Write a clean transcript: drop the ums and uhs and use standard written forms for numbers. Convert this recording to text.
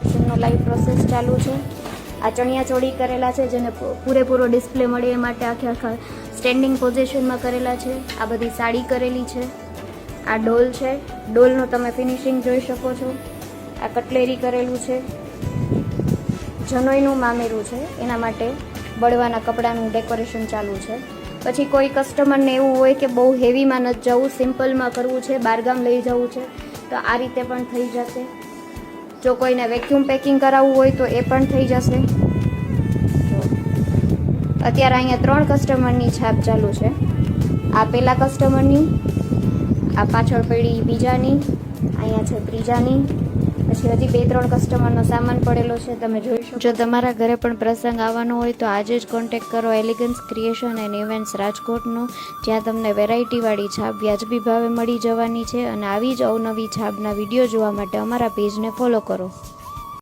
ફિનિશિંગનો live process ચાલુ છે. આ ચણિયા ચોળી કરેલા છે જેને પૂરેપૂરો ડિસ્પ્લે મળે એ માટે આખા સ્ટેન્ડિંગ પોઝિશનમાં કરેલા છે. આ બધી સાડી કરેલી છે. આ ડોલ છે, ડોલનું તમે ફિનિશિંગ જોઈ શકો છો. આ કટલેરી કરેલું છે. જનોઈનું મામેરું છે, એના માટે બળવાના કપડાનું ડેકોરેશન ચાલુ છે. પછી કોઈ કસ્ટમરને એવું હોય કે બહુ હેવીમાં નથી જવું, સિમ્પલમાં કરવું છે, બહારગામ લઈ જવું છે, તો આ રીતે પણ થઈ જશે. જો કોઈને વેક્યુમ પેકિંગ કરાવવું હોય તો એ પણ થઈ જશે. અત્યારે અહીંયા 3 કસ્ટમરની છાપ ચાલુ છે. આ પહેલા કસ્ટમરની, આ પાછળ પડી બીજાની, અહીંયા છે ત્રીજાની, પછી હજી 2-3 કસ્ટમરનો સામાન પડેલો છે, તમે જોઈ શકો. જો તમારા ઘરે પણ પ્રસંગ આવવાનો હોય તો આજે જ કોન્ટેક્ટ કરો એલિગન્સ ક્રિએશન એન્ડ ઇવેન્ટ્સ રાજકોટનો, જ્યાં તમને વેરાયટીવાળી છાપ વ્યાજબી ભાવે મળી જવાની છે. અને આવી જ અવનવી છાપના વિડીયો જોવા માટે અમારા પેજને ફોલો કરો.